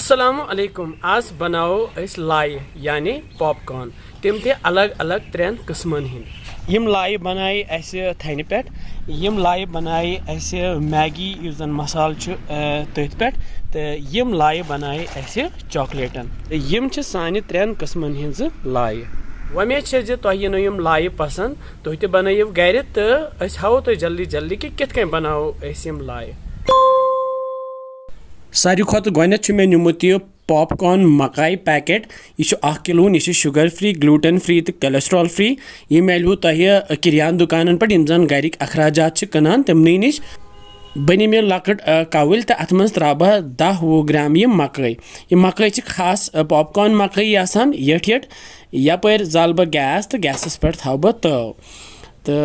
अस्सलामु अलैकुम आज बनाओ अस लाए यानी पॉपकॉर्न तम ते अलग अलग त्रेन किस्मन हिंद यम लाए बनाए अस थन पे यम लाए बनाए अस मैगी युस जन मसाल तथ पे तो यम लाए बनाए अस चॉकलेटन यम सानि त्रेन किस्मन हिंज लाए वमेद तुह यी यम लाए पसंद तुह ते बनाइव गर तो अस हावो तुह जल्दी जल्दी कि कित कन बनाओ अस यम लाए सारी खुद गोनेथ मे निमुत यह पॉपकॉर्न मकाई पैकेट यह 1 किलो यह शुगर फ्री ग्लूटेन फ्री तो कोलेस्ट्रॉल फ्री यह मिलव तुह किरियान दुकान पे जन गरिक अखराजात कनान तमन नश बन मे लकट कवल तो अत मज त्रा बह 10-20 ग्राम यह मकई खास पॉपकॉर्न मकई आसान यठ यठ यपर जल बह गैस तो गैसस पे थव बह तव तो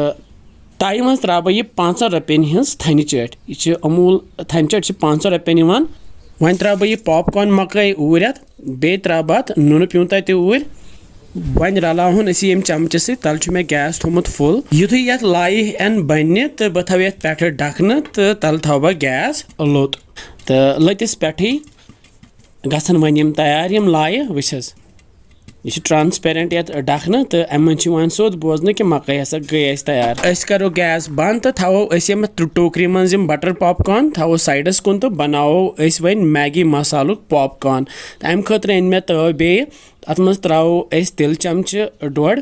ताई मज त्रा बह यह 500 रपन हज थन चट यह अमूल थन चट 500 रपन वन त्रा बह यह पॉपकॉर्न मकई ऊर अत बे त्रा बह नुन प्यूंत ऊर वन रलावन यम चमचे सत तल मे गैस थोमुत फुल युथु यत लाए एन बन तो बह थव ये पे ढकन तो तल थव बह गैस लोत तो लतिस पे गसन वन यम तैयार यम लाए वस यह ट्रांसपेरेंट ये ढकन तो अमन वन सोद बोजन कि मकई हसा गई तैयार अस करो गैस बंद तो थवो यम टोकरी मज बटर पॉपकॉर्न थवो साइडस कुन तो बनावो वन मैगी मसालुक पॉपकॉर्न अम खतर अन मे तव बे अत मज त्रो तिल चमचे 1.5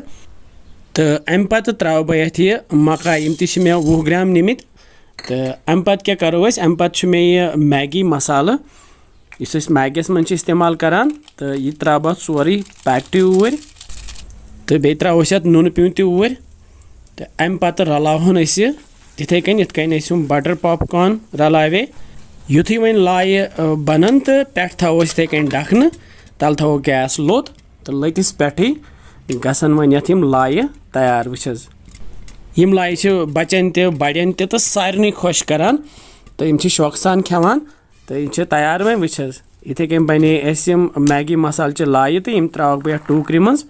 तो अम पे त्रो बह ये मकाई यम मे 20 ग्राम निमित तो अम पे क्या करो अम पे मे यह मैगी मसाला इस मैगीस मन इस्तेमाल करान तो यह त्रा बह सोरे पैकेट ऊर तो बे त्रो नुन प्यूंत ऊर तो अम पे रलावन तिथे कन बटर पॉपकॉर्न रलावे युथु वन लाए बनन तो पे थो इथे कन ढकन तल थो गैस लोत तो लतिस पे गसन वन यम लाए तैयार वस यम लाए बचन बड़न तो सारे खुश करान तो यम शौक सान खेवान तो यह तैयार वन वस इथे कन बने मैगी मसाल लाए तो यम त्रा बह टोकरी मज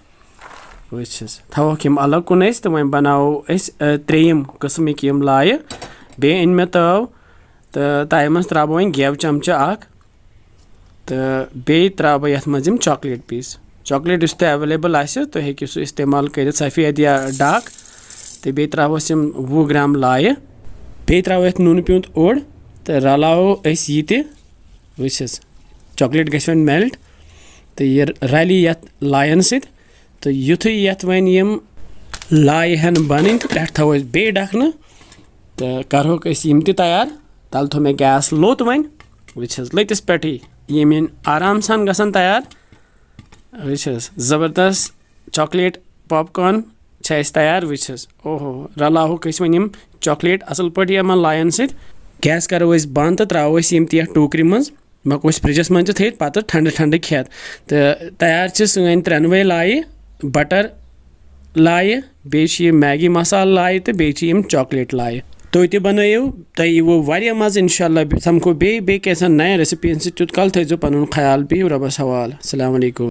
वस थवक यम अलग कुन तो वन बनाओ 3 किस्मिक यम लाए बे अन मे तव तो तय मज त्रा वन गेव चमचे 1 तो बे त्रा बह यथ मज चॉकलेट पीस चॉकलेट इस अवेलेबल तो हेकि सह इस्तेमाल कर सफ़ेद या डार्क तो बे त्रोस 20 ग्राम लाए बे त्रो नुन प्यूंत ओड़ तो रलावो यह वस चॉकलेट गन मेल्ट तो यह रली ये लायन सत तो युथु यथ वन यम लाए हन बन तो पे थो बे ढकन तो करोक यम तैयार तल थो मे गैस लोत वन वस लतिस पे यम आराम सान गसन तैयार वस ज़बरदस्त चॉकलेट पॉपकॉर्न तैयार वस ओहो रलावक वन यम चॉकलेट असल पे यमन लायन सत गैस करो बंद तो त्रो यम ये टोकरी मज मको फ्रिजस मज थे पे ठंड ठंड खेत तो तैयार सन 3 लाए बटर लाए बे मैगी मसाल लाए तो बे चॉकलेट लाए तुम ते बनइव तुम यीवो वारिया मज़ इंशाल्लाह समको बे कैसा नया रेसिपी तुत कल थो पन ख्याल बिहु रबस हवाल अस्सलाम वालेकुम।